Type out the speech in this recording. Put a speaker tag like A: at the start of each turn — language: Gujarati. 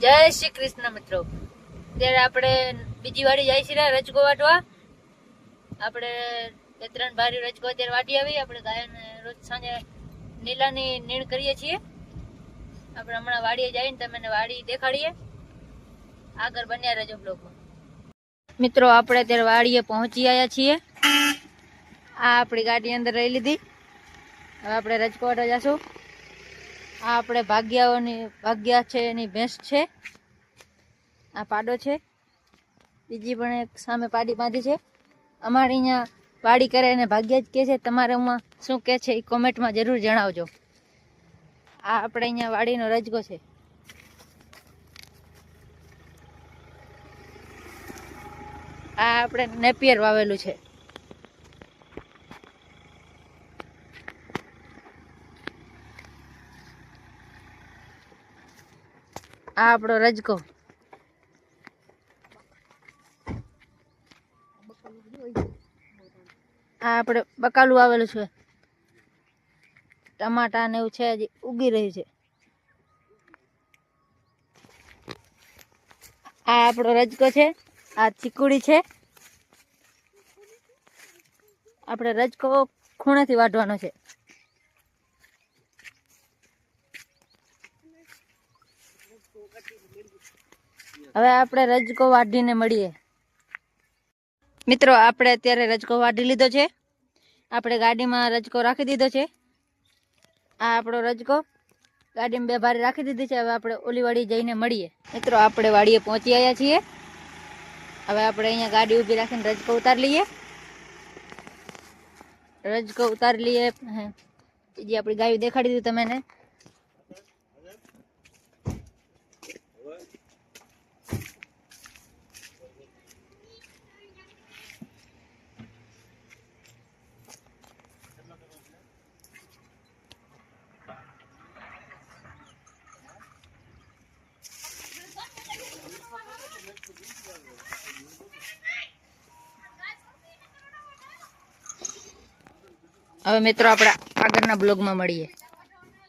A: જય શ્રી કૃષ્ણ મિત્રો। ત્યારે આપણે બીજી વાડી જાય છે રજકો વાટવા। આપણે 2-3 ભારી રજકો અત્યારે વાટી આવી। આપણે ગાયને રોજ સાંજે નીલાની નીણ કરીએ છીએ। આપણે હમણાં વાડીએ જઈને તમને વાડી દેખાડીએ। આગળ બન્યા રહેજો બ્લોગમાં। મિત્રો આપણે અત્યારે વાડીએ પહોંચી આવ્યા છીએ। આ આપણી ગાડી અંદર રહી લીધી। હવે આપણે રજકો વાટવા જશું। આ આપણે ભાગ્યા છે એની ભેંસ છે। આ પાડો છે। બીજી પણ એક સામે પાડી બાંધી છે। અમારે અહીંયા વાડી કરે અને ભાગ્યા જ કે છે। તમારે એમાં શું કે છે એ કોમેન્ટમાં જરૂર જણાવજો। આ આપણે અહીંયા વાડીનો રજકો છે। આ આપણે નેપિયર વાવેલું છે। આ આપણો રજકો। આ આપણે બકાલું આવેલું છે। ટમાટા ને એવું છે, હજી ઉગી રહ્યું છે। આ આપણો રજકો છે। આ ચીકુડી છે। આપણે રજકો ખૂણેથી વાઢવાનો છે। હવે આપણે રજકો વાઢીને મળીએ। મિત્રો આપણે અત્યારે રજકો વાઢી લીધો છે। આપણે ગાડીમાં રજકો રાખી દીધો છે। આ આપણો રજકો ગાડીમાં 2 ભારી રાખી દીધી છે। હવે આપણે ઓલી વાડી જઈને મળીએ। મિત્રો આપણે વાડીએ પહોંચી આવ્યા છીએ। હવે આપણે અહીંયા ગાડી ઊભી રાખીને રજકો ઉતારી લઈએ। રજકો ઉતારી લઈએ। જે આપણી ગાયું દેખાડી દીધું તમને। હવે મિત્રો આપણે આગળના બ્લોગમાં મળીએ।